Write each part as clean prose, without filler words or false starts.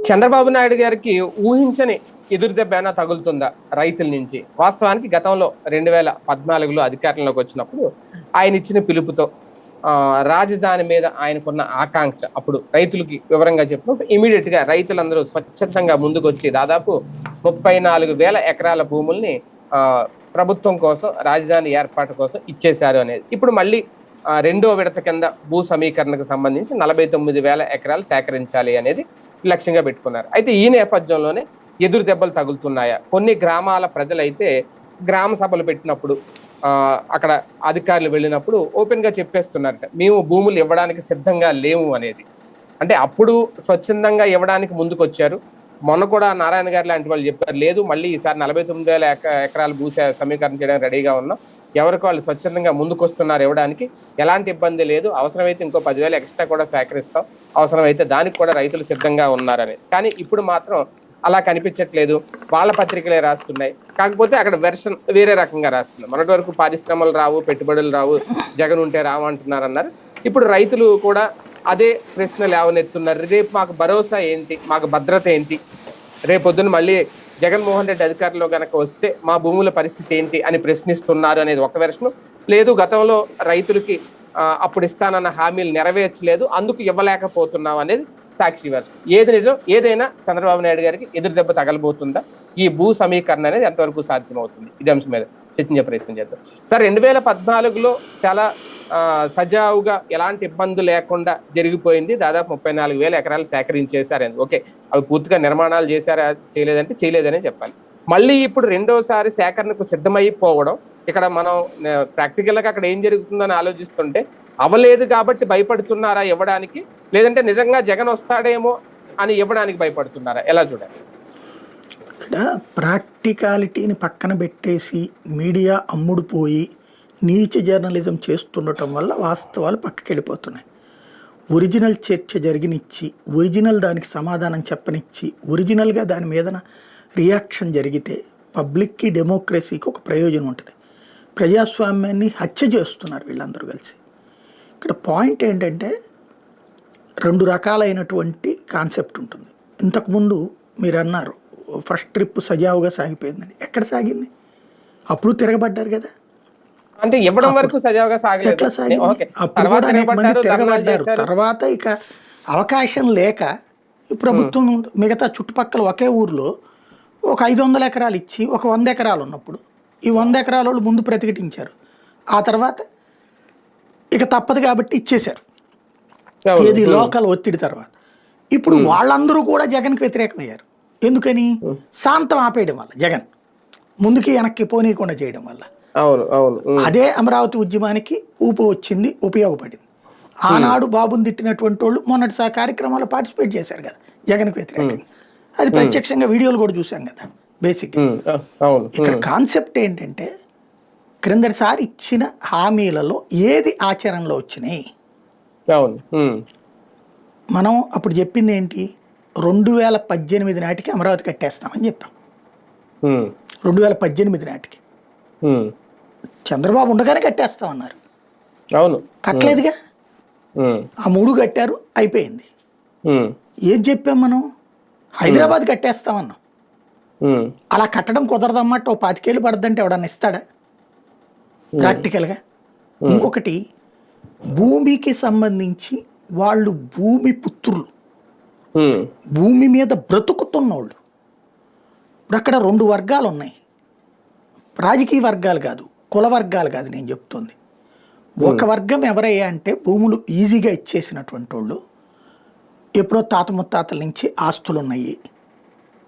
చంద్రబాబు నాయుడు గారికి ఊహించని ఎదురుదెబ్బ తగులుతుందా రైతుల నుంచి? వాస్తవానికి గతంలో 2014లో అధికారంలోకి వచ్చినప్పుడు ఆయన ఇచ్చిన పిలుపుతో రాజధాని మీద ఆయనకున్న ఆకాంక్ష అప్పుడు రైతులకి వివరంగా చెప్పినప్పుడు ఇమీడియట్ గా రైతులందరూ స్వచ్ఛందంగా ముందుకొచ్చి దాదాపు 34,000 ఎకరాల భూముల్ని ప్రభుత్వం కోసం రాజధాని ఏర్పాటు కోసం ఇచ్చేశారు అనేది. ఇప్పుడు మళ్ళీ రెండో విడత కింద భూ సమీకరణకు సంబంధించి 49,000 ఎకరాలు సేకరించాలి అనేది లక్ష్యంగా పెట్టుకున్నారు. అయితే ఈ నేపథ్యంలోనే ఎదురు దెబ్బలు తగులుతున్నాయా? కొన్ని గ్రామాల ప్రజలైతే గ్రామ సభలు పెట్టినప్పుడు అక్కడ అధికారులు వెళ్ళినప్పుడు ఓపెన్ గా చెప్పేస్తున్నారట, మేము భూములు ఇవ్వడానికి సిద్ధంగా లేము అనేది. అంటే అప్పుడు స్వచ్ఛందంగా ఇవ్వడానికి ముందుకు వచ్చారు. మొన్న కూడా నారాయణ గారు లాంటి వాళ్ళు చెప్పారు, లేదు మళ్ళీ ఈసారి 49,000 ఎకరాలు భూ సమీకరణ చేయడానికి రెడీగా ఉన్నాం, ఎవరికి వాళ్ళు స్వచ్ఛందంగా ముందుకొస్తున్నారు ఇవ్వడానికి, ఎలాంటి ఇబ్బంది లేదు, అవసరమైతే ఇంకో 10,000 ఎక్స్ట్రా కూడా సేకరిస్తాం, అవసరమైతే దానికి కూడా రైతులు సిద్ధంగా ఉన్నారని. కానీ ఇప్పుడు మాత్రం అలా కనిపించట్లేదు. వాళ్ళ పత్రికలే రాస్తున్నాయి, కాకపోతే అక్కడ వెర్షన్ వేరే రకంగా రాస్తున్నారు. మొన్నటి వరకు పరిశ్రమలు రావు, పెట్టుబడులు రావు, జగన్ ఉంటే రావు అంటున్నారు అన్నారు. ఇప్పుడు రైతులు కూడా అదే ప్రశ్న లేవనెత్తున్నారు. రేపు మాకు భరోసా ఏంటి, మాకు భద్రత ఏంటి, రేపొద్దున మళ్ళీ జగన్మోహన్ రెడ్డి అధికారంలో గనక వస్తే మా భూముల పరిస్థితి ఏంటి అని ప్రశ్నిస్తున్నారు అనేది ఒక వెర్షన్. లేదు గతంలో రైతులకి అప్పుడు ఇస్తానన్న హామీలు నెరవేర్చలేదు, అందుకు ఇవ్వలేకపోతున్నాం అనేది సాక్షి వెర్షన్. ఏది నిజం? ఏదైనా చంద్రబాబు నాయుడు గారికి ఎదురు దెబ్బ తగలబోతుందా? ఈ భూ సమీకరణ అనేది ఎంతవరకు సాధ్యమవుతుంది? ఇది అంశం మీద చర్చించే ప్రయత్నం చేద్దాం. సార్, 2014లో చాలా సజావుగా ఎలాంటి ఇబ్బంది లేకుండా జరిగిపోయింది. దాదాపు 34,000 ఎకరాలు సేకరించేశారని. ఓకే, అవి పూర్తిగా నిర్మాణాలు చేశారా చేయలేదంటే చేయలేదనే చెప్పాలి. మళ్ళీ ఇప్పుడు రెండోసారి సేకరణకు సిద్ధమైపోవడం, ఇక్కడ మనం ప్రాక్టికల్ గా అక్కడ ఏం జరుగుతుందని ఆలోచిస్తుంటే అవలేదు కాబట్టి భయపడుతున్నారా ఇవ్వడానికి, లేదంటే నిజంగా జగన్ వస్తాడేమో అని ఇవ్వడానికి భయపడుతున్నారా? ఎలా చూడాలి? ఇక్కడ ప్రాక్టికాలిటీని పక్కన పెట్టేసి మీడియా అమ్ముడుపోయి నీచ జర్నలిజం చేస్తుండటం వల్ల వాస్తవాలు పక్కకి వెళ్ళిపోతున్నాయి. ఒరిజినల్ చర్చ జరిగినిచ్చి, ఒరిజినల్ దానికి సమాధానం చెప్పనిచ్చి, ఒరిజినల్గా దాని మీద రియాక్షన్ జరిగితే పబ్లిక్కి, డెమోక్రసీకి ఒక ప్రయోజనం ఉంటుంది. ప్రజాస్వామ్యాన్ని హత్య చేస్తున్నారు వీళ్ళందరూ కలిసి. ఇక్కడ పాయింట్ ఏంటంటే, రెండు రకాలైనటువంటి కాన్సెప్ట్ ఉంటుంది. ఇంతకుముందు మీరు అన్నారు ఫస్ట్ ట్రిప్ సజావుగా సాగిపోయిందని. ఎక్కడ సాగింది? అప్పుడు తిరగబడ్డారు కదా. అంటే ఇవ్వడం వరకు సజావుగా సాగలేదు. ఎట్లా సాగింది? అప్పుడు కూడా అనేక మంది తిరగబడ్డారు. తర్వాత ఇక అవకాశం లేక ఈ ప్రభుత్వం మిగతా చుట్టుపక్కల ఒకే ఊర్లో ఒక 500 ఎకరాలు ఇచ్చి ఒక 100 ఎకరాలు ఉన్నప్పుడు ఈ 100 ఎకరాల వాళ్ళు ముందు ప్రతిఘటించారు. ఆ తర్వాత ఇక తప్పదు కాబట్టి ఇచ్చేశారు, ఏది లోకల్ ఒత్తిడి తర్వాత. ఇప్పుడు వాళ్ళందరూ కూడా జగన్కి వ్యతిరేకమయ్యారు. ఎందుకని? శాంతం ఆపేయడం వల్ల, జగన్ ముందుకి వెనక్కి పోనీయకుండా చేయడం వల్ల. అదే అమరావతి ఉద్యమానికి ఊపు వచ్చింది, ఉపయోగపడింది. ఆనాడు బాబుని తిట్టినటువంటి వాళ్ళు మొన్నటిసారి కార్యక్రమాల్లో పార్టిసిపేట్ చేశారు కదా జగన్కి వ్యతిరేకంగా. అది ప్రత్యక్షంగా వీడియోలు కూడా చూసాం కదా. బేసిక్గా ఇక్కడ కాన్సెప్ట్ ఏంటంటే, క్రిందటిసారి ఇచ్చిన హామీలలో ఏది ఆచరణలో వచ్చినాయి? మనం అప్పుడు చెప్పింది ఏంటి? 2018 నాటికి అమరావతి కట్టేస్తామని చెప్పాం. 2018 నాటికి చంద్రబాబు ఉండగానే కట్టేస్తామన్నారు. కట్టలేదుగా. ఆ 3 కట్టారు, అయిపోయింది. ఏం చెప్పాం మనం? హైదరాబాద్ కట్టేస్తామన్నాం. అలా కట్టడం కుదరదన్నమాట. 25 ఏళ్ళు పడుతుందంటే ఎవడన్నా ఇస్తాడా ప్రాక్టికల్గా? ఇంకొకటి, భూమికి సంబంధించి వాళ్ళు భూమి పుత్రులు, భూమి మీద బ్రతుకుతున్నోళ్ళు. ఇప్పుడు అక్కడ 2 వర్గాలు ఉన్నాయి. రాజకీయ వర్గాలు కాదు, కుల వర్గాలు కాదు నేను చెప్తుంది. ఒక వర్గం ఎవరయ్యా అంటే భూములు ఈజీగా ఇచ్చేసినటువంటి వాళ్ళు, ఎప్పుడో తాత ముత్తాతల నుంచి ఆస్తులు ఉన్నాయి,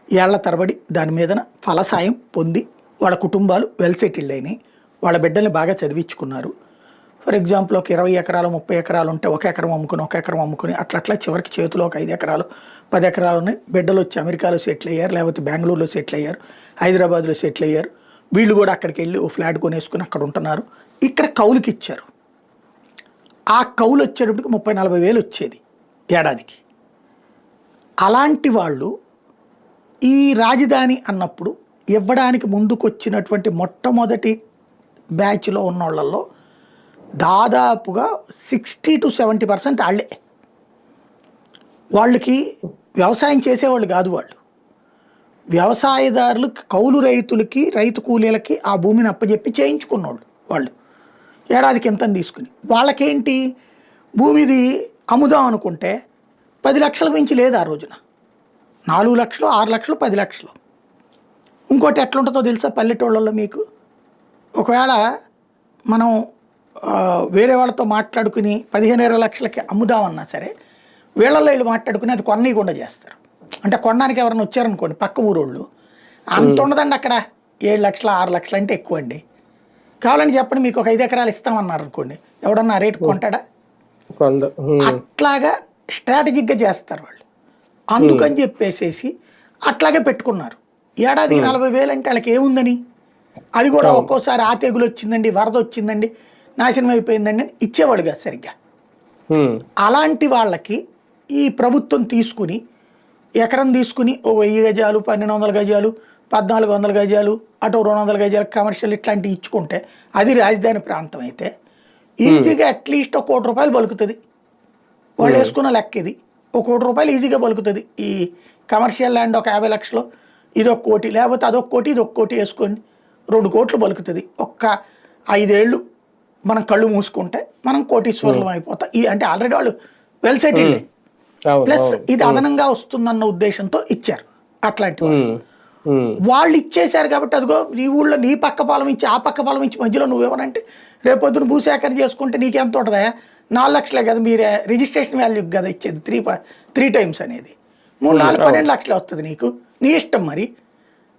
ఏళ్ల తరబడి దాని మీద ఫలసాయం పొంది వాళ్ళ కుటుంబాలు వెల్ సెటిల్డ్ అయినాయి, వాళ్ళ బిడ్డల్ని బాగా చదివించుకున్నారు. ఫర్ ఎగ్జాంపుల్ ఒక 20 ఎకరాలు 30 ఎకరాలు ఉంటే 1 ఎకరం అమ్ముకుని 1 ఎకరం అమ్ముకుని అట్లా చివరికి చేతిలో ఒక 5 ఎకరాలు 10 ఎకరాలు ఉన్నాయి. బిడ్డలు వచ్చి అమెరికాలో సెటిల్ అయ్యారు, లేకపోతే బెంగళూరులో సెటిల్ అయ్యారు, హైదరాబాద్లో సెటిల్ అయ్యారు. వీళ్ళు కూడా అక్కడికి వెళ్ళి ఓ ఫ్లాట్ కొనేసుకుని అక్కడ ఉంటున్నారు. ఇక్కడ కౌలుకి ఇచ్చారు. ఆ కౌలు వచ్చేటప్పటికి 30-40 వేలు వచ్చేది ఏడాదికి. అలాంటి వాళ్ళు ఈ రాజధాని అన్నప్పుడు ఇవ్వడానికి ముందుకొచ్చినటువంటి మొట్టమొదటి బ్యాచ్లో ఉన్న వాళ్ళల్లో దాదాపుగా 60-70% వాళ్ళే. వాళ్ళకి వ్యవసాయం చేసేవాళ్ళు కాదు వాళ్ళు. వ్యవసాయదారులు కౌలు రైతులకి, రైతు కూలీలకి ఆ భూమిని అప్పచెప్పి చేయించుకున్నోళ్ళు వాళ్ళు, ఏడాదికి ఎంత తీసుకుని. వాళ్ళకేంటి, భూమిది అమ్ముదాం అనుకుంటే 10 లక్షలకు మించి లేదు ఆ రోజున. 4 లక్షలు, 6 లక్షలు, 10 లక్షలు. ఇంకోటి ఎట్లుంటుందో తెలుసా పల్లెటూళ్ళల్లో మీకు, ఒకవేళ మనం వేరే వాళ్ళతో మాట్లాడుకుని 15-20 లక్షలకి అమ్ముదామన్నా సరే, వీళ్ళల్లో వీళ్ళు మాట్లాడుకుని అది కొననీయకుండా చేస్తారు. అంటే కొనడానికి ఎవరైనా వచ్చారనుకోండి పక్క ఊరోళ్ళు, అంత ఉండదండి అక్కడ, 7 లక్షలు 6 లక్షలు అంటే ఎక్కువ అండి, కావాలని చెప్పండి మీకు ఒక 5 ఎకరాలు ఇస్తామన్నారు అనుకోండి, ఎవడన్నా రేటు కొంటాడా? అట్లాగా స్ట్రాటజిక్గా చేస్తారు వాళ్ళు. అందుకని చెప్పేసేసి అట్లాగే పెట్టుకున్నారు. ఏడాదికి 40,000 అంటే వాళ్ళకి ఏముందని, అది కూడా ఒక్కోసారి ఆ తెగులు వచ్చిందండి, వరద వచ్చిందండి, నాశనం అయిపోయిందండి అని ఇచ్చేవాడు కాదు సరిగ్గా. అలాంటి వాళ్ళకి ఈ ప్రభుత్వం తీసుకుని ఎకరం తీసుకుని ఓ 1000 గజాలు, 1200 గజాలు, 1400 గజాలు, అటు 200 గజాలు కమర్షియల్ ఇట్లాంటివి ఇచ్చుకుంటే, అది రాజధాని ప్రాంతం అయితే ఈజీగా అట్లీస్ట్ 1 కోటి రూపాయలు బలుకుతుంది. వాళ్ళు వేసుకున్న లెక్క ఇది, 1 కోటి రూపాయలు ఈజీగా బలుకుతుంది. ఈ కమర్షియల్ ల్యాండ్ ఒక 50 లక్షలు, ఇది 1 కోటి, లేకపోతే అదొక కోటి, ఇది 1 కోటి వేసుకొని 2 కోట్లు బలుకుతుంది. ఒక్క 5 ఏళ్ళు మనం కళ్ళు మూసుకుంటే మనం కోటీశ్వరులం అయిపోతాం. అంటే ఆల్రెడీ వాళ్ళు వెల్ సెటిల్డ్, ప్లస్ ఇది అదనంగా వస్తుందన్న ఉద్దేశంతో ఇచ్చారు. అట్లాంటి వాళ్ళు ఇచ్చేశారు కాబట్టి, అదిగో నీ ఊళ్ళో నీ పక్క పొలం ఇచ్చి ఆ పక్క పొలం ఇచ్చి మధ్యలో నువ్వేమనంటే రేపొద్దున భూసేకరణ చేసుకుంటే నీకెంత ఉంటుందా, 4 లక్షలే కదా మీరే రిజిస్ట్రేషన్ వాల్యూ కదా ఇచ్చేది, 3 టైమ్స్ అనేది 3, 4, 12 లక్షలే వస్తుంది నీకు, నీ ఇష్టం మరి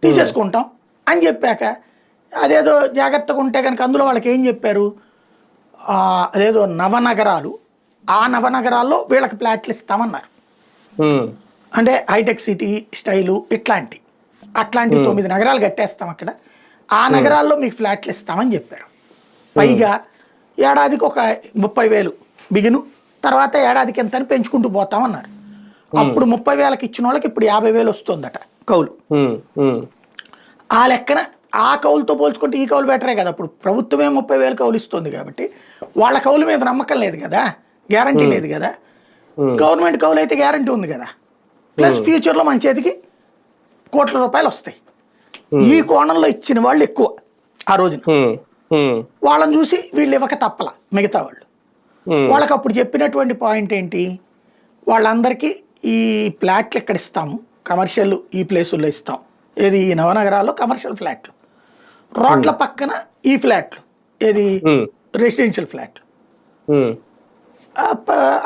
తీసేసుకుంటాం అని చెప్పాక, అదేదో జాగ్రత్తగా ఉంటే కనుక అందులో వాళ్ళకి ఏం చెప్పారు, అదేదో నవనగరాలు, ఆ నవనగరాల్లో వీళ్ళకి ఫ్లాట్లు ఇస్తామన్నారు. అంటే హైటెక్ సిటీ స్టైలు అట్లాంటి 9 నగరాలు కట్టేస్తాం అక్కడ, ఆ నగరాల్లో మీకు ఫ్లాట్లు ఇస్తామని చెప్పారు. పైగా ఏడాదికి ఒక 30,000 బిగిను, తర్వాత ఏడాదికి ఎంత అని పెంచుకుంటూ పోతామన్నారు. అప్పుడు 30,000కి ఇచ్చిన వాళ్ళకి ఇప్పుడు 50,000 వస్తుందట కౌలు. ఆ లెక్కన ఆ కౌలుతో పోల్చుకుంటే ఈ కౌలు బెటరే కదా. అప్పుడు ప్రభుత్వమే 30,000 కౌలు ఇస్తుంది కాబట్టి వాళ్ళ కౌలు మీద నమ్మకం లేదు కదా, గ్యారంటీ లేదు కదా. గవర్నమెంట్ కౌలు అయితే గ్యారంటీ ఉంది కదా, ప్లస్ ఫ్యూచర్లో మన చేతికి కోట్ల రూపాయలు వస్తాయి. ఈ కోణంలో ఇచ్చిన వాళ్ళు ఎక్కువ ఆ రోజున. వాళ్ళని చూసి వీళ్ళు ఇవ్వక తప్పల మిగతా వాళ్ళు. వాళ్ళకి అప్పుడు చెప్పినటువంటి పాయింట్ ఏంటి, వాళ్ళందరికీ ఈ ఫ్లాట్లు ఇక్కడ ఇస్తాము, కమర్షియల్ ఈ ప్లేసుల్లో ఇస్తాం, ఏది ఈ నవనగరాల్లో కమర్షియల్ ఫ్లాట్లు, రోడ్ల పక్కన ఈ ఫ్లాట్లు, ఏది రెసిడెన్షియల్ ఫ్లాట్లు.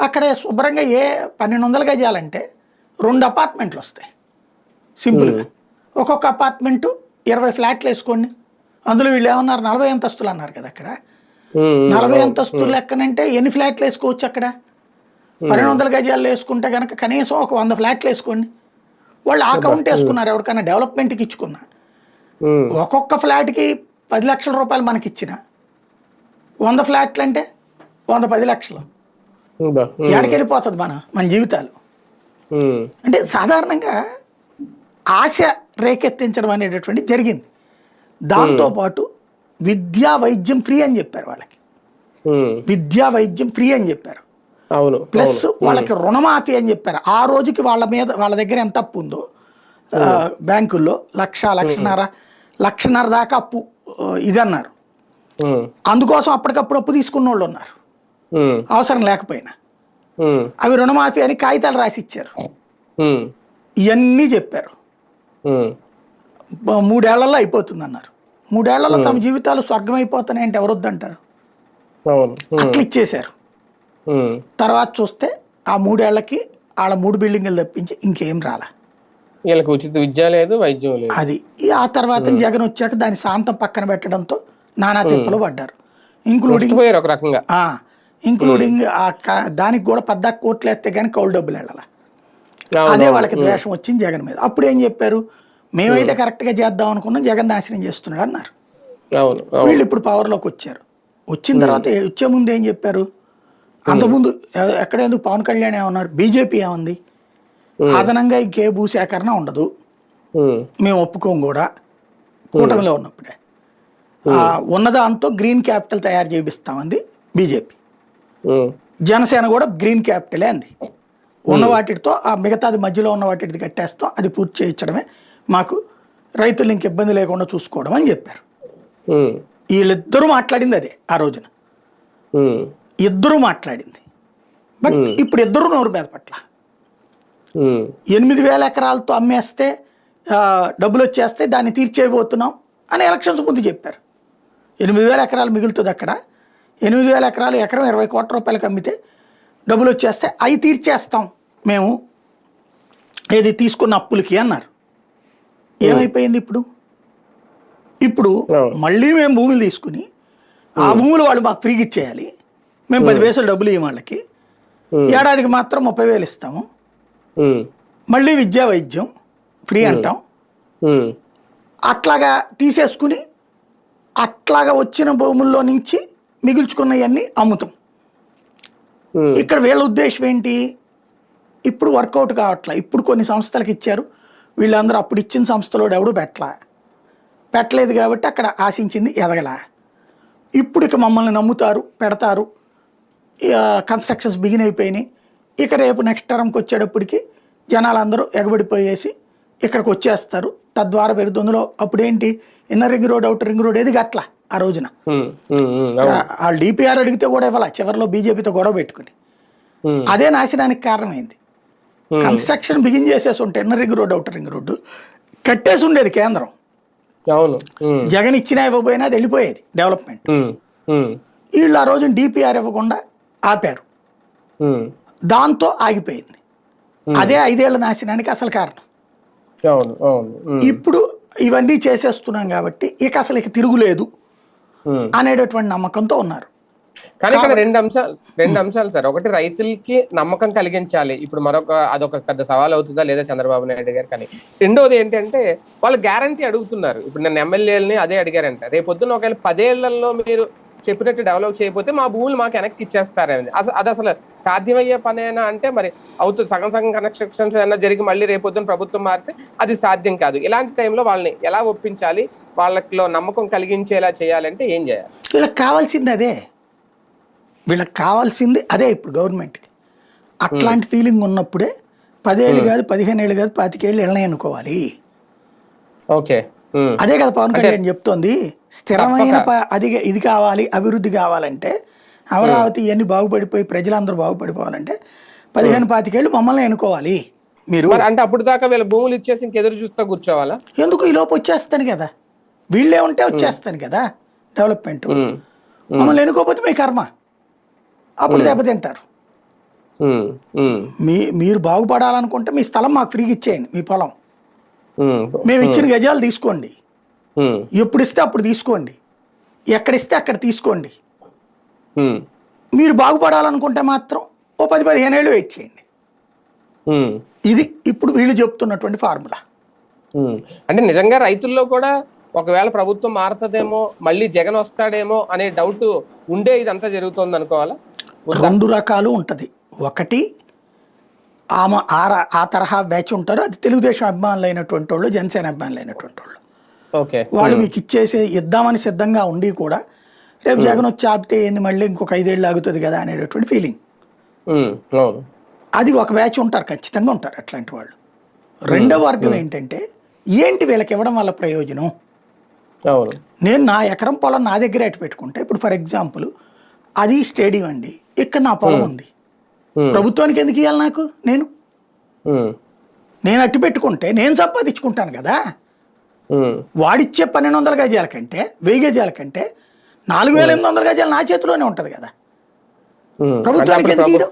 అక్కడ శుభ్రంగా 1200 గజాలంటే 2 అపార్ట్మెంట్లు వస్తాయి సింపుల్గా. ఒక్కొక్క అపార్ట్మెంటు 20 ఫ్లాట్లు వేసుకోండి. అందులో వీళ్ళు ఏమన్నారు, 40 అంతస్తులు అన్నారు కదా అక్కడ. 40 అంతస్తులు లెక్కనంటే ఎన్ని ఫ్లాట్లు వేసుకోవచ్చు అక్కడ? 1200 గజాలు వేసుకుంటే కనుక కనీసం ఒక 100 ఫ్లాట్లు వేసుకోండి. వాళ్ళు ఆ కౌంట్ వేసుకున్నారు, ఎవరికైనా డెవలప్మెంట్కి ఇచ్చుకున్నా. ఒక్కొక్క ఫ్లాట్కి 10 లక్షల రూపాయలు మనకి ఇచ్చిన 100 ఫ్లాట్లు అంటే 110 లక్షలు ఎక్కడికి వెళ్ళిపోతుంది మన జీవితాలు. అంటే సాధారణంగా ఆశ రేకెత్తించడం అనేటటువంటి జరిగింది. దాంతోపాటు విద్యా వైద్యం ఫ్రీ అని చెప్పారు వాళ్ళకి, విద్యా వైద్యం ఫ్రీ అని చెప్పారు. ప్లస్ వాళ్ళకి రుణమాఫీ అని చెప్పారు. ఆ రోజుకి వాళ్ళ దగ్గర ఎంత అప్పు ఉందో బ్యాంకుల్లో 1,00,000-1,50,000 దాకా అప్పు ఇదన్నారు. అందుకోసం అప్పటికప్పుడు అప్పు తీసుకున్న వాళ్ళు ఉన్నారు అవసరం లేకపోయినా. అవి రుణమాఫీ అని కాగితాలు రాసి ఇచ్చారు. ఇవన్నీ చెప్పారు. 3 ఏళ్లలో అయిపోతుంది అన్నారు. 3 ఏళ్లలో తమ జీవితాలు స్వర్గం అయిపోతున్నాయి అంటే ఎవరు వద్దంటారు? అట్లా ఇచ్చేశారు. తర్వాత చూస్తే ఆ 3 ఏళ్లకి వాళ్ళ 3 బిల్డింగులు తప్పించి ఇంకేం రాలా. వీళ్ళకి ఉచిత విద్య లేదు, వైద్యం లేదు. అది ఆ తర్వాత జగన్ వచ్చాక దాని శాంతం పక్కన పెట్టడంతో నానా తిప్పలు పడ్డారు. ఇంక్లూడింగ్ దానికి కూడా 14 కోట్లు వేస్తే కానీ కౌలు డబ్బులు వెళ్ళాల. అదే వాళ్ళకి ద్వేషం వచ్చింది జగన్ మీద. అప్పుడు ఏం చెప్పారు, మేమైతే కరెక్ట్గా చేద్దాం అనుకున్నాం, జగన్ నాశనం చేస్తున్నాడు అన్నారు. వీళ్ళు ఇప్పుడు పవర్లోకి వచ్చారు. వచ్చిన తర్వాత వచ్చే ముందు ఏం చెప్పారు, అంతకుముందు ఎక్కడెందుకు పవన్ కళ్యాణ్ ఏమన్నారు, బీజేపీ ఏముంది, అదనంగా ఇంకే భూసేకరణ ఉండదు, మేము ఒప్పుకోం కూడా, కూటమిలో ఉన్నప్పుడే ఉన్నదాంతో గ్రీన్ క్యాపిటల్ తయారు చేపిస్తామంది బీజేపీ. జనసేన కూడా గ్రీన్ క్యాపిటలే అంది. ఉన్న వాటితో ఆ మిగతాది మధ్యలో ఉన్న వాటిది కట్టేస్తాం, అది పూర్తి చేయించడమే మాకు, రైతులు ఇంక ఇబ్బంది లేకుండా చూసుకోవడం అని చెప్పారు. వీళ్ళిద్దరూ మాట్లాడింది అదే ఆ రోజున, ఇద్దరూ మాట్లాడింది. బట్ ఇప్పుడు ఇద్దరు నోరు మీద పట్ల 8,000 ఎకరాలతో అమ్మేస్తే డబ్బులు వచ్చేస్తే దాన్ని తీర్చేయబోతున్నాం అని ఎలక్షన్స్ ముందు చెప్పారు. 8,000 ఎకరాలు మిగులుతుంది అక్కడ, 8,000 ఎకరాలు ఎకరం 20 కోట్ల రూపాయలకు అమ్మితే డబ్బులు వచ్చేస్తే అవి తీర్చేస్తాం మేము ఏది తీసుకున్న అప్పులకి అన్నారు. ఏమైపోయింది ఇప్పుడు? ఇప్పుడు మళ్ళీ మేము భూములు తీసుకుని ఆ భూములు వాళ్ళు మాకు ఫ్రీగా ఇచ్చేయాలి, మేము 10 పైసలు డబ్బులు ఇవ్వం వాళ్ళకి, ఏడాదికి మాత్రం 30,000 ఇస్తాము, మళ్ళీ విద్యా వైద్యం ఫ్రీ అంటాం, అట్లాగా తీసేసుకుని అట్లాగా వచ్చిన భూముల్లో నుంచి మిగుల్చుకున్నవన్నీ అమ్ముతాం. ఇక్కడ వీళ్ళ ఉద్దేశం ఏంటి? ఇప్పుడు వర్కౌట్ కావట్లే. ఇప్పుడు కొన్ని సంస్థలకు ఇచ్చారు, వీళ్ళందరూ అప్పుడు ఇచ్చిన సంస్థలో ఎవడు పెట్టలేదు కాబట్టి అక్కడ ఆశించింది ఎదగల. ఇప్పుడు ఇక మమ్మల్ని నమ్ముతారు, పెడతారు, కన్స్ట్రక్షన్స్ బిగిన్ అయిపోయినాయి, ఇక రేపు నెక్స్ట్ టర్మ్కి వచ్చేటప్పటికి జనాలందరూ ఎగబడిపోయేసి ఇక్కడికి వచ్చేస్తారు, తద్వారా పెరుగుతుంది. అందులో అప్పుడేంటి inner ring road, outer ring road ఏది గట్ల ఆ రోజున వాళ్ళు డిపిఆర్ అడిగితే కూడా ఇవ్వాల, చివరిలో బీజేపీతో గొడవ పెట్టుకుని. అదే నాశనానికి కారణమైంది. కన్స్ట్రక్షన్ బిగిన్ చేసేసి ఉంటే inner ring road, outer ring road కట్టేసి ఉండేది కేంద్రం, జగన్ ఇచ్చినా ఇవ్వబోయినా అది వెళ్ళిపోయేది డెవలప్మెంట్. వీళ్ళు ఆ రోజున డిపిఆర్ ఇవ్వకుండా ఆపారు, దాంతో ఆగిపోయింది. అదే 5 ఏళ్ల నాశనానికి అసలు కారణం. ఇప్పుడు ఇవన్నీ చేసేస్తున్నాం కాబట్టి ఇక అసలు ఇక తిరుగులేదు అనేటటువంటి నమ్మకంతో ఉన్నారు. కానీ ఇక్కడ రెండు అంశాలు సార్. ఒకటి, రైతులకి నమ్మకం కలిగించాలి. ఇప్పుడు అదొక పెద్ద సవాల్ అవుతుందా లేదా చంద్రబాబు నాయుడు గారు? కానీ రెండోది ఏంటంటే వాళ్ళు గ్యారంటీ అడుగుతున్నారు. ఇప్పుడు నేను ఎమ్మెల్యేలని అదే అడిగారంట, రేపొద్దున ఒకవేళ 10 ఏళ్లలో మీరు చెప్పినట్టు డెవలప్ చేయకపోతే మా భూములు మాకు వెనక్కి ఇచ్చేస్తారని. అది అసలు సాధ్యమయ్యే పనేనా అంటే మరి అవుతుంది. సగం కన్స్ట్రక్షన్స్ ఏమైనా జరిగి మళ్ళీ రేపొద్దున ప్రభుత్వం మారితే అది సాధ్యం కాదు. ఇలాంటి టైంలో వాళ్ళని ఎలా ఒప్పించాలి, వాళ్ళలో నమ్మకం కలిగించేలా చేయాలంటే ఏం చేయాలి? వీళ్ళకి కావాల్సింది అదే ఇప్పుడు గవర్నమెంట్కి అట్లాంటి ఫీలింగ్ ఉన్నప్పుడే 10 ఏళ్ళు కాదు, 15 ఏళ్ళు కాదు, 25 ఏళ్ళు వెళ్ళని అనుకోవాలి. ఓకే, అదే కదా పవన్ కళ్యాణ్ చెప్తోంది. స్థిరమైన ఇది కావాలి, అభివృద్ధి కావాలంటే, అమరావతి ఇవన్నీ బాగుపడిపోయి ప్రజలందరూ బాగుపడిపోవాలంటే 15-25 ఏళ్ళు మమ్మల్ని ఎన్నుకోవాలి మీరు. అంటే అప్పుడు దాకా వీళ్ళ భూములు ఇచ్చేసి ఇంకెదురు చూస్తా కూర్చోవాలా? ఎందుకు? ఈ లోపు వచ్చేస్తాను కదా, వీళ్ళే ఉంటే వచ్చేస్తాను కదా డెవలప్మెంట్. మమ్మల్ని ఎన్నుకోకపోతే మీ కర్మ, అప్పుడు దెబ్బతింటారు. మీరు బాగుపడాలనుకుంటే మీ స్థలం మాకు ఫ్రీగా ఇచ్చేయండి, మీ పొలం మేము ఇచ్చిన గజాలు తీసుకోండి, ఎప్పుడు ఇస్తే అప్పుడు తీసుకోండి, ఎక్కడిస్తే అక్కడ తీసుకోండి. మీరు బాగుపడాలనుకుంటే మాత్రం ఓ 10-15 ఏళ్ళు వెయిట్ చేయండి. ఇది ఇప్పుడు వీళ్ళు చెప్తున్నటువంటి ఫార్ములా. అంటే నిజంగా రైతుల్లో కూడా ఒకవేళ ప్రభుత్వం మారుతుందేమో, మళ్ళీ జగన్ వస్తాడేమో అనే డౌట్ ఉండే ఇదంతా జరుగుతుంది అనుకోవాలా? 2 రకాలు ఉంటది. ఒకటి ఆమె ఆ తరహా బ్యాచ్ ఉంటారు, అది తెలుగుదేశం అభిమానులు అయినటువంటి వాళ్ళు, జనసేన అభిమానులు అయినటువంటి వాళ్ళు. వాళ్ళు మీకు ఇద్దామని సిద్ధంగా ఉండి కూడా రేపు జగన్ వచ్చి ఆపితే ఏంది మళ్ళీ ఇంకొక 5 ఏళ్ళు ఆగుతుంది కదా అనేటటువంటి ఫీలింగ్. అది ఒక బ్యాచ్ ఉంటారు, ఖచ్చితంగా ఉంటారు అట్లాంటి వాళ్ళు. రెండవ వర్గం ఏంటంటే, ఏంటి వీళ్ళకి ఇవ్వడం వల్ల ప్రయోజనం? నేను నా ఎకరం పొలం నా దగ్గర అటు పెట్టుకుంటే, ఇప్పుడు ఫర్ ఎగ్జాంపుల్ అది స్టేడియం అండి, ఇక్కడ నా పొలం ఉంది, ప్రభుత్వానికి ఎందుకు ఇవ్వాలి నాకు? నేను అట్టు పెట్టుకుంటే నేను సంపాదించుకుంటాను కదా. వాడిచ్చే 1200 గజాల కంటే 1000 గజాల కంటే 4800 గజాలు నా చేతిలోనే ఉంటది కదా, ప్రభుత్వానికి ఎందుకు ఇవ్వడం?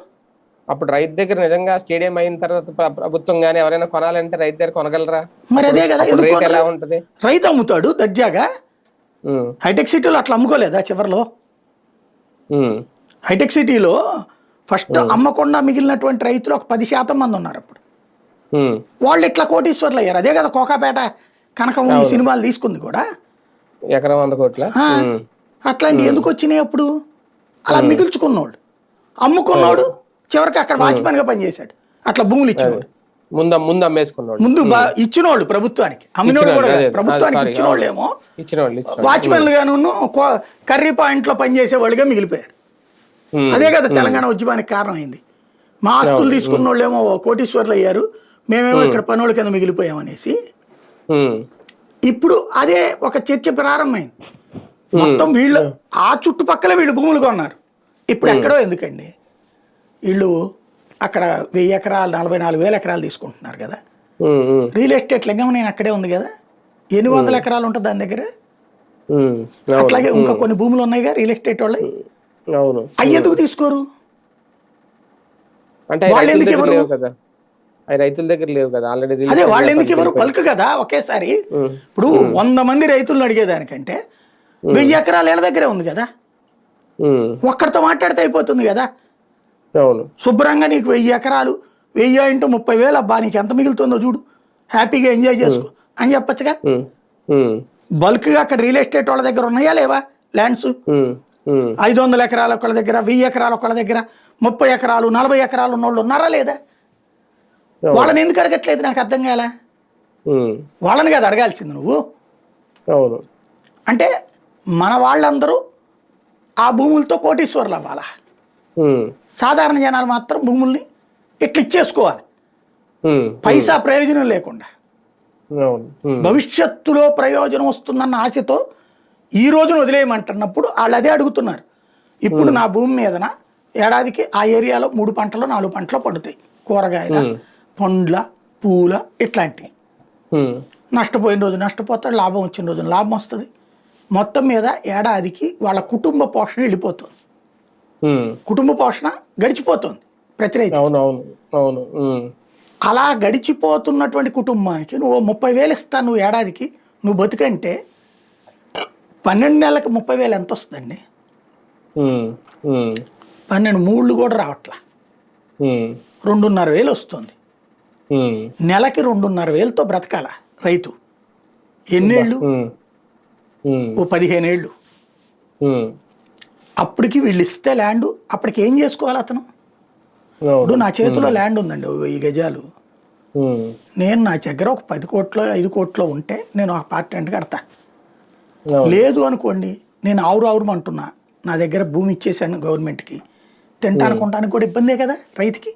అప్పుడు రైతు దగ్గర నిజంగా స్టేడియం అయిన తర్వాత ప్రభుత్వం గానీ ఎవరైనా కొనాలంటే రైతు దగ్గర కొనగలరా? మరి అదే కదా, ఎలా ఉంటది? రైతు అమ్ముతాడు దర్జాగా. హైటెక్ సిటీలో అట్లా అమ్ముకోలేదా? చివరిలో హైటెక్ సిటీలో ఫస్ట్ అమ్మకుండా మిగిలినటువంటి రైతులు ఒక 10% మంది ఉన్నారు. అప్పుడు వాళ్ళు ఇట్లా కోటీశ్వర్లు అయ్యారు. అదే కదా కోకాపేట కనకం ఈ సినిమాలు తీసుకుంది కూడా, ఎకరం 100 కోట్ల. అట్లాంటివి ఎందుకు వచ్చినాయి అప్పుడు? అలా మిగుల్చుకున్నోడు, అమ్ముకున్నాడు, చివరికి అక్కడ వాచ్మెన్ గా పనిచేశాడు, అట్లా భూములు ఇచ్చినోడు, ముందు అమ్మేసుకున్నాడు, ముందు ఇచ్చినోళ్ళు ప్రభుత్వానికి, అమ్మినోడు కూడా ప్రభుత్వానికి ఇచ్చినోళ్ళు ఏమో వాచ్మెన్లు గాను కర్రీ పాయింట్ లో పనిచేసే వాళ్ళుగా మిగిలిపోయారు. అదే కదా తెలంగాణ ఉద్యమానికి కారణమైంది. మా ఆస్తులు తీసుకున్న వాళ్ళేమో కోటీశ్వర్లు అయ్యారు, మేమేమో ఇక్కడ పనుల కింద మిగిలిపోయామనేసి. ఇప్పుడు అదే ఒక చర్చ ప్రారంభమైంది. మొత్తం వీళ్ళు ఆ చుట్టుపక్కల వీళ్ళు భూములు కొన్నారు. ఇప్పుడు ఎక్కడో ఎందుకండి, వీళ్ళు అక్కడ 1000 ఎకరాలు 44,000 ఎకరాలు తీసుకుంటున్నారు కదా. రియల్ ఎస్టేట్ లింగం నేను అక్కడే ఉంది కదా, ఎన్ని వందల ఎకరాలు ఉంటుంది దాని దగ్గర. అట్లాగే ఇంకా కొన్ని భూములు ఉన్నాయిగా రియల్ ఎస్టేట్ వాళ్ళవి. అవి ఎందుకు తీసుకోరు? వాళ్ళు ఎందుకు ఎవరు? రైతుల దగ్గర లేవు కదా ఆల్రెడీ. అదే వాళ్ళు ఎందుకు ఎవరు? బల్క్ కదా ఒకేసారి. ఇప్పుడు 100 మంది రైతులను అడిగేదానికంటే 1000 ఎకరాలు వీళ్ళ దగ్గరే ఉంది కదా, ఒక్కడితో మాట్లాడితే అయిపోతుంది కదా. శుభ్రంగా నీకు 1000 ఎకరాలు 1000 × 30,000 అబ్బా, నీకు ఎంత మిగులుతుందో చూడు, హ్యాపీగా ఎంజాయ్ చేసుకో అని చెప్పచ్చుగా. బల్క్గా అక్కడ రియల్ ఎస్టేట్ వాళ్ళ దగ్గర ఉన్నాయా లేవా ల్యాండ్స్? 500 ఎకరాలు ఒకళ్ళ దగ్గర, 1000 ఎకరాలు ఒకళ్ళ దగ్గర, 30 ఎకరాలు 40 ఎకరాలు ఉన్నోళ్ళు ఉన్నారా లేదా? వాళ్ళని ఎందుకు అడగట్లేదు నాకు అర్థం కాల. వాళ్ళని కదా అడగాల్సింది నువ్వు. అంటే మన వాళ్ళందరూ ఆ భూములతో కోటీశ్వర్లు అవ్వాలా, సాధారణ జనాలు మాత్రం భూముల్ని ఇట్లా ఇచ్చేసుకోవాలి పైసా ప్రయోజనం లేకుండా. భవిష్యత్తులో ప్రయోజనం వస్తుందన్న ఆశతో ఈ రోజును వదిలేయమంటున్నప్పుడు వాళ్ళు అదే అడుగుతున్నారు. ఇప్పుడు నా భూమి మీదన ఏడాదికి ఆ ఏరియాలో 3 పంటలు 4 పంటలు పండుతాయి, కూరగాయల, పండ్ల, పూల, ఇట్లాంటివి. నష్టపోయిన రోజు నష్టపోతాడు, లాభం వచ్చిన రోజు లాభం వస్తుంది. మొత్తం మీద ఏడాదికి వాళ్ళ కుటుంబ పోషణ వెళ్ళిపోతుంది, కుటుంబ పోషణ గడిచిపోతుంది ప్రతి రైతు. అలా గడిచిపోతున్నటువంటి కుటుంబానికి నువ్వు 30,000 ఇస్తాను నువ్వు ఏడాదికి, నువ్వు బతుకంటే 12 నెలలకు 30,000 ఎంత వస్తుందండి? 12 మూళ్ళు కూడా రావట్లా, 2,500 వస్తుంది. నెలకి 2,500తో బ్రతకాల రైతు. ఎన్నేళ్ళు? ఓ 15 ఏళ్ళు. అప్పటికి వీళ్ళు ఇస్తే ల్యాండ్, అప్పటికి ఏం చేసుకోవాలి అతను? ఇప్పుడు నా చేతిలో ల్యాండ్ ఉందండి 1000 గజాలు, నేను నా దగ్గర ఒక 10 కోట్లో 5 కోట్లో ఉంటే నేను అపార్ట్మెంట్ కడతా. లేదు అనుకోండి, నేను ఆవురుమంటున్నా, నా దగ్గర భూమి ఇచ్చేసాను గవర్నమెంట్కి, తింటానికి ఉండడానికి కూడా ఇబ్బందే కదా రైతుకి.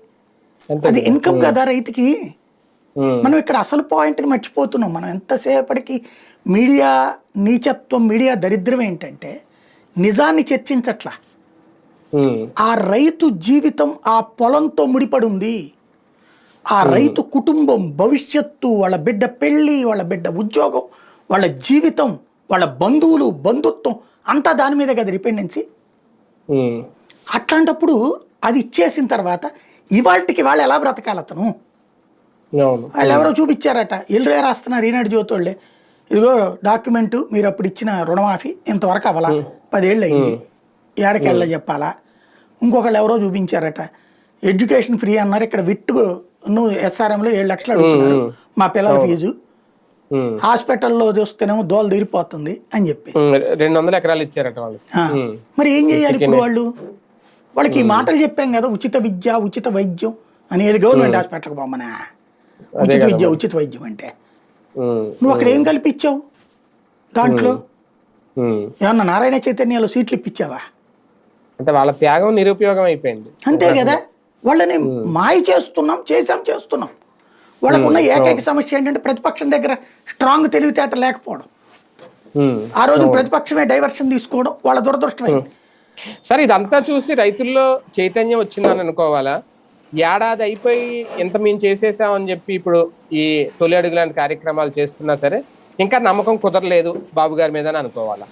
అది ఇన్కమ్ కదా రైతుకి. మనం ఇక్కడ అసలు పాయింట్ని మర్చిపోతున్నాం. మనం ఎంతసేపటికి మీడియా నీచత్వం, మీడియా దరిద్రం ఏంటంటే నిజాన్ని చర్చించట్లా. ఆ రైతు జీవితం ఆ పొలంతో ముడిపడి ఉంది. ఆ రైతు కుటుంబం భవిష్యత్తు, వాళ్ళ బిడ్డ పెళ్ళి, వాళ్ళ బిడ్డ ఉద్యోగం, వాళ్ళ జీవితం, వాళ్ళ బంధువులు, బంధుత్వం అంతా దాని మీద కదా డిపెండెన్సీ. అట్లాంటప్పుడు అది ఇచ్చేసిన తర్వాత ఇవాళకి వాళ్ళు ఎలా బ్రతకాలి అతను? వాళ్ళు ఎవరో చూపించారట, ఇల్లు రాస్తున్నారు ఈనాడు జ్యోతోళ్ళే, ఇదిగో డాక్యుమెంటు, మీరు అప్పుడు ఇచ్చిన రుణమాఫీ ఇంతవరకు అవ్వాలా, 10 ఏళ్ళు అయింది, ఏడకెళ్ళ చెప్పాలా. ఇంకొకళ్ళు ఎవరో చూపించారట, ఎడ్యుకేషన్ ఫ్రీ అన్నారు, ఇక్కడ విట్టు నువ్వు SRMలో 7 లక్షలు అడుగుతున్నారు మా పిల్లల ఫీజు, హాస్పిటల్లో చూస్తేనేమో దోలు తీరిపోతుంది అని చెప్పి 200 ఎకరాలు ఇచ్చారట వాళ్ళు. మరి ఏం చేయాలి ఇప్పుడు వాళ్ళు? వాళ్ళకి ఈ మాటలు చెప్పాం కదా, ఉచిత విద్య, ఉచిత వైద్యం అనేది. గవర్నమెంట్ హాస్పిటల్కి పోమనా ఉచిత విద్య, ఉచిత వైద్యం అంటే నువ్వు అక్కడ ఏం కల్పించావు? దాంట్లో ఏమన్నా నారాయణ చైతన్యాలో సీట్లు ఇప్పించావా? అంటే వాళ్ళ త్యాగం నిరుపయోగం అయిపోయింది అంతే కదా. వాళ్ళని మాయ చేస్తున్నాం. వాళ్ళకున్న ఏకైక సమస్య ఏంటంటే ప్రతిపక్షం దగ్గర స్ట్రాంగ్ తెలివితేట లేకపోవడం. ఆ రోజు ప్రతిపక్షమే డైవర్షన్ తీసుకోవడం వాళ్ళ దురదృష్టమైంది. సరే, ఇదంతా చూసి రైతుల్లో చైతన్యం వచ్చిందని అనుకోవాలా? ఏడాది అయిపోయి ఎంత మేము చేసేసామని చెప్పి ఇప్పుడు ఈ తొలి అడుగు లాంటి కార్యక్రమాలు చేస్తున్నా సరే ఇంకా నమ్మకం కుదరలేదు బాబు గారి మీద అని అనుకోవాలా?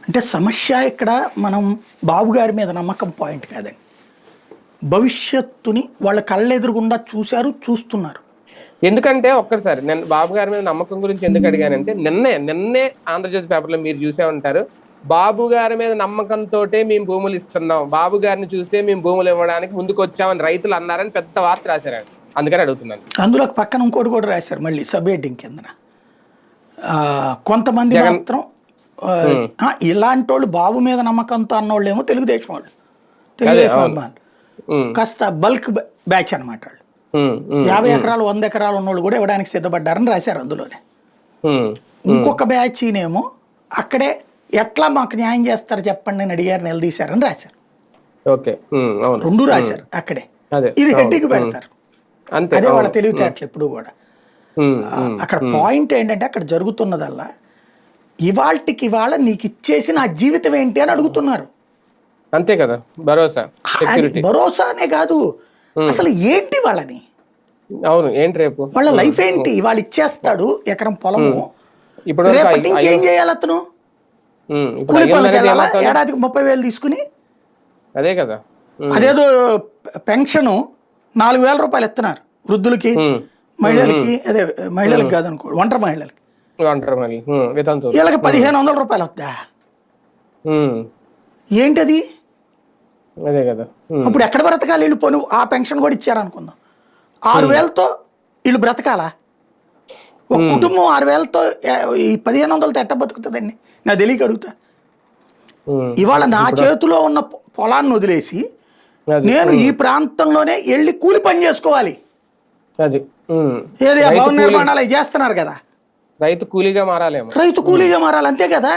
అంటే సమస్య ఇక్కడ మనం బాబు గారి మీద నమ్మకం పాయింట్ కాదండి. భవిష్యత్తుని వాళ్ళ కళ్ళెదురుగుండా చూస్తున్నారు. ఎందుకంటే ఒక్కసారి నేను బాబు గారి మీద నమ్మకం గురించి ఎందుకు అడిగానంటే, నిన్నే ఆంధ్రజ్యోతి పేపర్లో మీరు చూసే ఉంటారు, బాబు గారి మీద నమ్మకంతో మేము భూములు ఇస్తున్నాం, బాబు గారిని చూస్తే మేము భూములు ఇవ్వడానికి ముందుకు వచ్చామని రైతులు అన్నారని పెద్ద వార్త రాశారు. అందుకని అడుగుతున్నాను. అందులో పక్కన ఇంకోటి కూడా రాశారు మళ్ళీ సబ్ హెడ్డింగ్ కింద, కొంతమంది మాత్రం ఇలాంటి వాళ్ళు బాబు మీద నమ్మకంతో అన్నోళ్ళు ఏమో తెలుగుదేశం వాళ్ళు కాస్త బల్క్ బ్యాచ్ అనమాట. వాళ్ళు 50 ఎకరాలు 100 ఎకరాలు ఉన్నోళ్ళు కూడా ఇవ్వడానికి సిద్ధపడ్డారని రాశారు అందులోనే. ఇంకొక బ్యాచ్నేమో అక్కడే ఎట్లా మాకు న్యాయం చేస్తారు చెప్పండి అని అడిగారు, నిలదీశారని రాశారు. 2 రాశారు అక్కడే. అదే ఇది హెడ్డింగ్ పెడతారు. అంతే. అదే వాళ్ళ తెలివితేటలు ఎప్పుడు కూడా. ఉమ్, అక్కడ పాయింట్ ఏంటంటే అక్కడ జరుగుతున్నదల్లా ఇవాళకి ఇవాళ నీకు ఇచ్చేసి నా జీవితం ఏంటి అని అడుగుతున్నారు. అంతే కదా, భరోసా, అది సెక్యూరిటీ. భరోసానే కాదు, అసలు ఏంటి వాళ్ళని, అవును, ఏంటి రేపు వాళ్ళ లైఫ్ ఏంటి. వాళ్ళు ఇచ్చేస్తాడు ఎకరం పొలము, ఇప్పుడు రేపటి నుంచి ఏం చేయాలి అతను? కూలి పనులకు వెళ్ళాలా? ఏడాదికి 30,000 తీసుకుని, అదే కదా. అదేదో పెన్షన్ 4,000 రూపాయలు ఇస్తున్నారు వృద్ధులకి, మహిళలకి, అదే మహిళలకు కాదు అనుకో, ఒంటరి మహిళలకి. వీళ్ళకి 1,500 రూపాయలు వద్దా? ఏంటది? అదే కదా. అప్పుడు ఎక్కడ బ్రతకాలి వీళ్ళు? పోను ఆ పెన్షన్ కూడా ఇచ్చారనుకుందాం, 6,000తో వీళ్ళు బ్రతకాలా? ఒక కుటుంబం 6,000తో ఈ 1,500తో ఎట్ట బతుకుతుందండి? నా తెలియక అడుగుతా. ఇవాళ నా చేతిలో ఉన్న పొలాన్ని వదిలేసి నేను ఈ ప్రాంతంలోనే వెళ్ళి కూలి పని చేసుకోవాలి. ఏది భవన నిర్మాణాలు అవి చేస్తున్నారు కదా, రైతు కూలీగా మారాలేమో. రైతు కూలీగా మారాలి, అంతే కదా.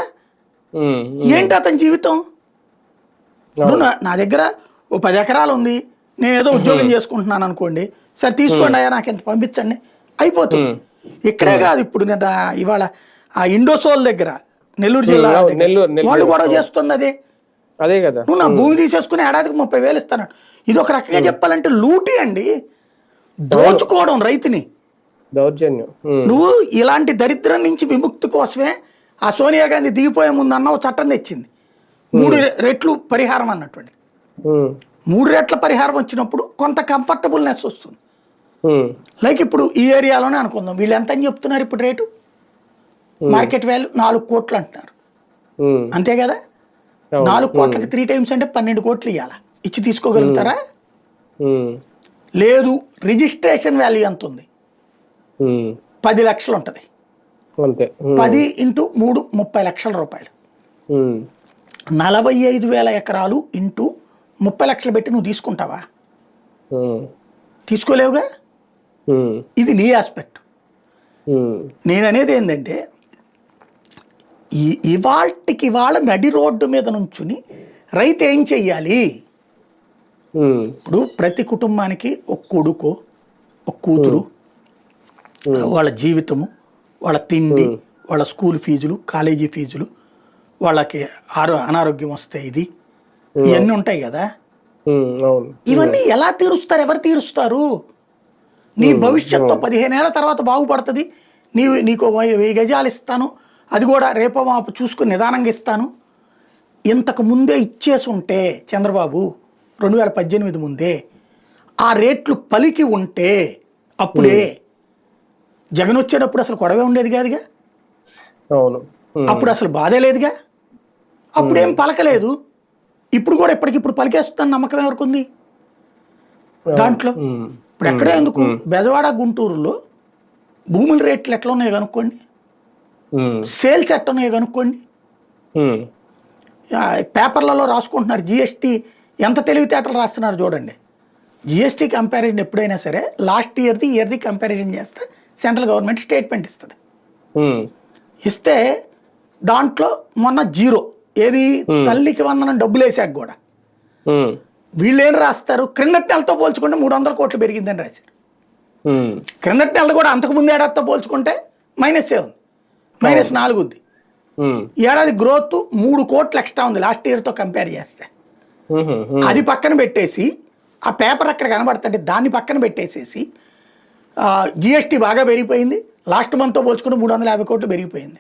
ఏంటి అతని జీవితం? ఇప్పుడు నా దగ్గర ఓ 10 ఎకరాలు ఉంది, నేను ఏదో ఉద్యోగం చేసుకుంటున్నాను అనుకోండి, సరే తీసుకోండి అయ్యా నాకు ఎంత పంపించండి, అయిపోతుంది. ఇక్కడే కాదు, ఇప్పుడు నేను ఇవాళ ఆ ఇండోసోల్ దగ్గర, నెల్లూరు జిల్లా వాళ్ళు గొడవ చేస్తుంది అదే. అదే కదా, నువ్వు నా భూమి తీసేసుకుని ఏడాదికి 30,000 ఇస్తాను. ఇది ఒక రకంగా చెప్పాలంటే లూటీ అండి, దోచుకోవడం రైతుని. దౌర్జన్యం. నువ్వు ఇలాంటి దరిద్రం నుంచి విముక్తి కోసమే ఆ సోనియా గాంధీ దిగిపోయే ముందు అన్న ఒక చట్టం తెచ్చింది, 3 రెట్లు పరిహారం అన్నటువంటి. 3 రెట్ల పరిహారం వచ్చినప్పుడు కొంత కంఫర్టబుల్నెస్ వస్తుంది. లైక్ ఇప్పుడు ఈ ఏరియాలోనే అనుకుందాం, వీళ్ళు ఎంత అని చెప్తున్నారు ఇప్పుడు రేటు, మార్కెట్ వాల్యూ 4 కోట్లు అంటున్నారు, అంతే కదా. 4 కోట్లకి 3 టైమ్స్ అంటే 12 కోట్లు ఇవ్వాలా? ఇచ్చి తీసుకోగలుగుతారా? లేదు. రిజిస్ట్రేషన్ వాల్యూ ఎంత ఉంది? 10 లక్షలు ఉంటుంది. 10 × 3 30 లక్షల రూపాయలు. 45,000 ఎకరాలు ఇంటూ 30 లక్షలు పెట్టి నువ్వు తీసుకుంటావా? తీసుకోలేవుగా. ఇది నీ ఆస్పెక్ట్. నేను అనేది ఏంటంటే ఇవాళకి ఇవాళ నడి రోడ్డు మీద నుంచుని రైతు ఏం చెయ్యాలి? ఇప్పుడు ప్రతి కుటుంబానికి ఒక కొడుకు, ఒక కూతురు, వాళ్ళ జీవితము, వాళ్ళ తిండి, వాళ్ళ స్కూల్ ఫీజులు, కాలేజీ ఫీజులు, వాళ్ళకి అనారోగ్యం వస్తే ఇది, ఇవన్నీ ఉంటాయి కదా. ఇవన్నీ ఎలా తీరుస్తారు? ఎవరు తీరుస్తారు? నీ భవిష్యత్తు 15 ఏళ్ల తర్వాత బాగుపడుతుంది. నీకు 1000 గజాలు ఇస్తాను, అది కూడా రేపో మాపు చూసుకుని నిదానంగా ఇస్తాను. ఇంతకు ముందే ఇచ్చేసి ఉంటే చంద్రబాబు 2018 ముందే ఆ రేట్లు పలికి ఉంటే అప్పుడే జగన్ వచ్చేటప్పుడు అసలు గొడవే ఉండేది కాదుగా. అప్పుడు అసలు బాధే లేదుగా. అప్పుడేం పలకలేదు. ఇప్పుడు కూడా ఇప్పటికిప్పుడు పలికేస్తున్న నమ్మకం ఎవరికి ఉంది దాంట్లో? ఇప్పుడు ఎక్కడే ఎందుకు, బెజవాడ గుంటూరులో భూముల రేట్లు ఎట్లా ఉన్నాయో కనుక్కోండి, సేల్స్ ఎట్లా ఉన్నాయో కనుక్కోండి. పేపర్లలో రాసుకుంటున్నారు జిఎస్టీ, ఎంత తెలివితేటలు రాస్తున్నారు చూడండి. జిఎస్టీ కంపారిజన్ ఎప్పుడైనా సరే లాస్ట్ ఇయర్ది కంపారిజన్ చేస్తే సెంట్రల్ గవర్నమెంట్ స్టేట్మెంట్ ఇస్తుంది. ఇస్తే దాంట్లో మొన్న 0, ఏది తల్లికి వందనం డబ్బులు వేసాక కూడా వీళ్ళు ఏం రాస్తారు, క్రిందటి నెలతో పోల్చుకుంటే 300 కోట్లు పెరిగిందని రాశారు. క్రిందటి నెల కూడా అంతకుముందు ఏడాదితో పోల్చుకుంటే -ఏ ఉంది, -4 ఉంది. ఏడాది గ్రోత్ 3 కోట్లు ఎక్స్ట్రా ఉంది లాస్ట్ ఇయర్తో కంపేర్ చేస్తే. అది పక్కన పెట్టేసి ఆ పేపర్ అక్కడ కనబడుతుంటే దాన్ని పక్కన పెట్టేసేసి జిఎస్టీ బాగా పెరిగిపోయింది, లాస్ట్ మంత్తో పోల్చుకుంటే 350 కోట్లు పెరిగిపోయింది.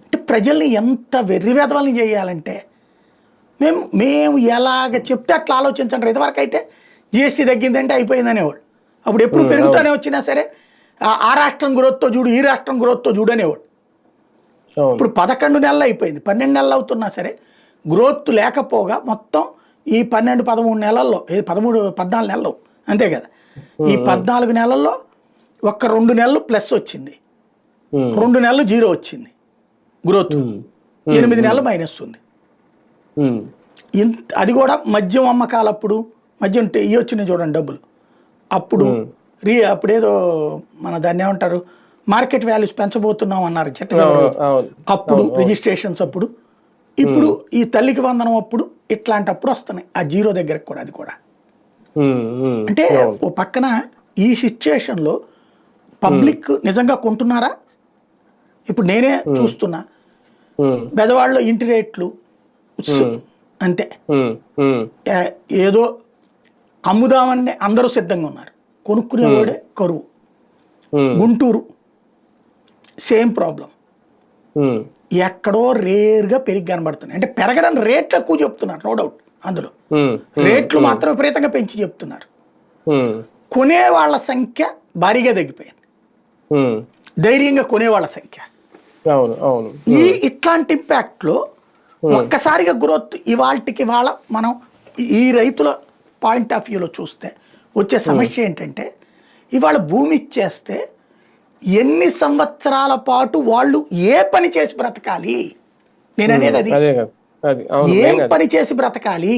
అంటే ప్రజల్ని ఎంత వెర్రివేదవాళ్ళని చేయాలంటే మేము ఎలాగ చెప్తే అట్లా ఆలోచించండి. ఇంతవరకు అయితే జిఎస్టీ తగ్గిందంటే అయిపోయిందనేవాడు. అప్పుడు ఎప్పుడు పెరుగుతూనే వచ్చినా సరే ఆ రాష్ట్రం గ్రోత్తో చూడు, ఈ రాష్ట్రం గ్రోత్తో చూడు అనేవాడు. ఇప్పుడు 11 నెలలు అయిపోయింది, 12 నెలలు అవుతున్నా సరే గ్రోత్ లేకపోగా మొత్తం ఈ 12-13 నెలల్లో, 13-14 నెలలు అంతే కదా. ఈ 14 నెలల్లో ఒక్క 2 నెలలు ప్లస్ వచ్చింది, 2 నెలలు 0 వచ్చింది గ్రోత్, 8 నెలలు మైనస్ ఉంది. అది కూడా మద్యం అమ్మకాలప్పుడు, మద్యం ఇవి వచ్చినాయి చూడండి డబ్బులు, అప్పుడు అప్పుడేదో మన దాన్ని ఏమంటారు, మార్కెట్ వాల్యూస్ పెంచబోతున్నాం అన్నారు అప్పుడు రిజిస్ట్రేషన్స్ అప్పుడు. ఇప్పుడు ఈ తల్లికి వందనం అప్పుడు ఇట్లాంటప్పుడు వస్తున్నాయి ఆ 0 దగ్గరకు కూడా. అది కూడా అంటే ఓ పక్కన ఈ సిచ్యుయేషన్లో పబ్లిక్ నిజంగా కొంటున్నారా? ఇప్పుడు నేనే చూస్తున్నా, బెదవాడలో ఇంటి రేట్లు అంతే, ఏదో అమ్ముదామని అందరూ సిద్ధంగా ఉన్నారు, కొనుక్కునేవాడే కరువు. గుంటూరు సేమ్ ప్రాబ్లం, ఎక్కడో రేర్గా పెరిగి కనబడుతున్నాయి. అంటే పెరగడం రేట్లు ఎక్కువ చెప్తున్నారు, నో డౌట్, అందులో రేట్లు మాత్రం విపరీతంగా పెంచి చెప్తున్నారు. కొనే వాళ్ళ సంఖ్య భారీగా తగ్గిపోయింది, ధైర్యంగా కొనేవాళ్ళ సంఖ్య. ఇట్లాంటి ఇంపాక్ట్ లో ఒక్కసారిగా గ్రోత్ ఇవాళకి వాళ్ళ మనం ఈ రైతుల పాయింట్ ఆఫ్ వ్యూలో చూస్తే వచ్చే సమస్య ఏంటంటే, ఇవాళ భూమి ఇచ్చేస్తే ఎన్ని సంవత్సరాల పాటు వాళ్ళు ఏ పని చేసి బ్రతకాలి? నేను అనేది అది, ఏం పని చేసి బ్రతకాలి?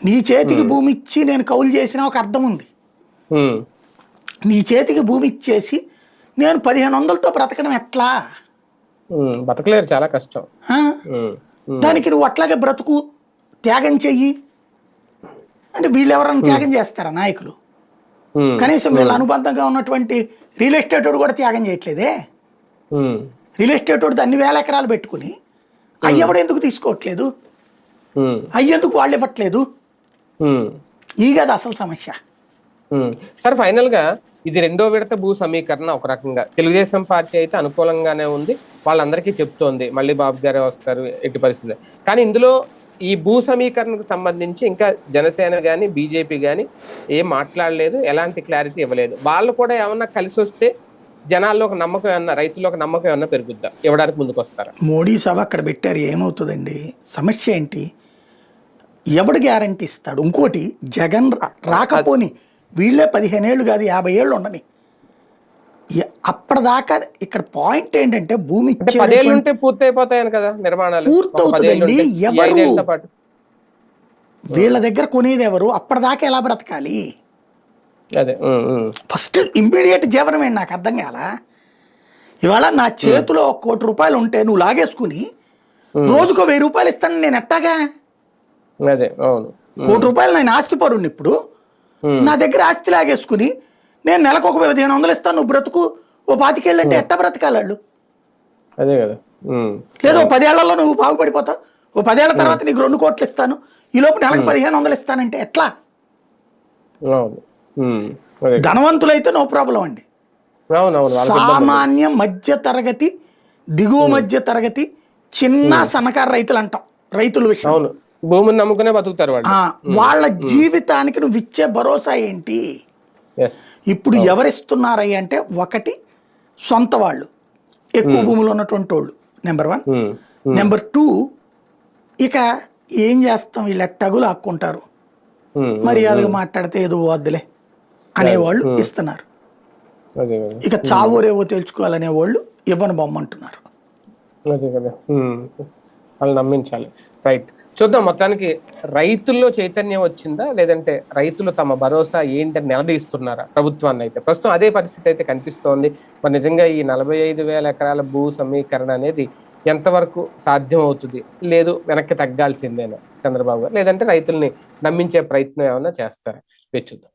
నీ చేతికి భూమి ఇచ్చి నేను కౌలు చేసినా ఒక అర్థం ఉంది, నీ చేతికి భూమి ఇచ్చేసి నేను 1500తో బ్రతకడం ఎట్లా? బతకలేరు, చాలా కష్టం. దానికి నువ్వు అట్లాగే బ్రతుకు, త్యాగం చెయ్యి అంటే వీళ్ళు ఎవరైనా త్యాగం చేస్తారా? నాయకులు కనీసం వీళ్ళ అనుబంధంగా ఉన్నటువంటి రియల్ ఎస్టేట్ వాడు కూడా త్యాగం చేయట్లేదే. రియల్ ఎస్టేట్ వాడు అన్ని వేల ఎకరాలు పెట్టుకుని అయ్యవడు ఎందుకు తీసుకోవట్లేదు? అయ్యేందుకు వాళ్ళు ఇవ్వట్లేదు? ఈ కదా అసలు సమస్య. సార్ ఫైనల్ గా ఇది రెండో విడత భూ సమీకరణ ఒక రకంగా తెలుగుదేశం పార్టీ అయితే అనుకూలంగానే ఉంది, వాళ్ళందరికీ చెప్తోంది మళ్ళీ బాబు గారే వస్తారు ఎట్టి పరిస్థితి. కానీ ఇందులో ఈ భూ సమీకరణకు సంబంధించి ఇంకా జనసేన కానీ బీజేపీ కానీ ఏం మాట్లాడలేదు, ఎలాంటి క్లారిటీ ఇవ్వలేదు. వాళ్ళు కూడా ఏమన్నా కలిసి వస్తే జనాల్లో ఒక నమ్మకం ఏమన్నా, రైతుల్లో ఒక నమ్మకం ఏమన్నా పెరుగుద్దా? ఇవ్వడానికి ముందుకు వస్తారా? మోడీ సభ అక్కడ పెట్టారు, ఏమవుతుందండి? సమస్య ఏంటి? ఎవడు గ్యారంటీ ఇస్తాడు? ఇంకోటి, జగన్ రాకపోని వీళ్ళే 15 ఏళ్ళు కాదు 50 ఏళ్ళు ఉండని, అప్పటిదాకా ఇక్కడ పాయింట్ ఏంటంటే భూమి 10 ఏళ్ళు ఉంటే పూర్తి అయిపోతాయని కదా నిర్మాణాలు. పూర్తవుతుందండి. ఎవరు వీళ్ళ దగ్గర కొనేది ఎవరు? అప్పటిదాకా ఎలా బ్రతకాలి? ఫస్ట్ ఇమ్మీడియట్ జీవనం ఏంటి నాకు అర్థం కాల. ఇవాళ నా చేతిలో 1 కోటి రూపాయలు ఉంటే నువ్వు లాగేసుకుని రోజుకో 1000 రూపాయలు ఇస్తాను, నేను ఎట్టాగా? 1 కోటి రూపాయలు నేను ఆస్తి పరుణ్ణి, ఇప్పుడు నా దగ్గర ఆస్తి లాగేసుకుని నేను నెలకు ఒక 1500 ఇస్తాను, నువ్వు బ్రతుకు, ఓ 25 ఏళ్ళు అంటే ఎట్టా బ్రతకాలి వాళ్ళు? లేదా 10 ఏళ్లలో నువ్వు బాగుపడిపోతావు, ఓ 10 ఏళ్ల తర్వాత నీకు 2 కోట్లు ఇస్తాను, ఈ లోపు నెలకు 1500 ఇస్తానంటే ఎట్లా? ధనవంతులైతే నో ప్రాబ్లం అండి, సామాన్య మధ్య తరగతి, దిగువ మధ్య తరగతి, చిన్న సన్నకారు రైతులు అంటాం, రైతుల విషయం భూమిని నమ్ముకునే బతుకుతారు వాళ్ళ జీవితానికి నువ్వు ఇచ్చే భరోసా ఏంటి? ఇప్పుడు ఎవరిస్తున్నారయ్య అంటే, ఒకటి సొంత వాళ్ళు, ఎక్కువ భూములు ఉన్నటువంటి వాళ్ళు, నెంబర్ 1. నెంబర్ 2, ఇక ఏం చేస్తాం, వీళ్ళు ఎట్టగులు ఆక్కుంటారు, మర్యాదగా మాట్లాడితే ఏదో వద్దులే అనేవాళ్ళు ఇస్తున్నారు. ఇక చావోరేవో తెలుసుకోవాలనే వాళ్ళు ఇవ్వని బొమ్మంటున్నారు. వాళ్ళు నమ్మించాలి. రైట్, చూద్దాం. మొత్తానికి రైతుల్లో చైతన్యం వచ్చిందా, లేదంటే రైతులు తమ భరోసా ఏంటని నిలదీస్తున్నారా ప్రభుత్వాన్ని? అయితే ప్రస్తుతం అదే పరిస్థితి అయితే కనిపిస్తోంది. మరి నిజంగా ఈ 45,000 ఎకరాల భూ సమీకరణ అనేది ఎంతవరకు సాధ్యం అవుతుంది, లేదు వెనక్కి తగ్గాల్సిందేనా చంద్రబాబు గారు, లేదంటే రైతుల్ని నమ్మించే ప్రయత్నం ఏమన్నా చేస్తారా? చూద్దాం.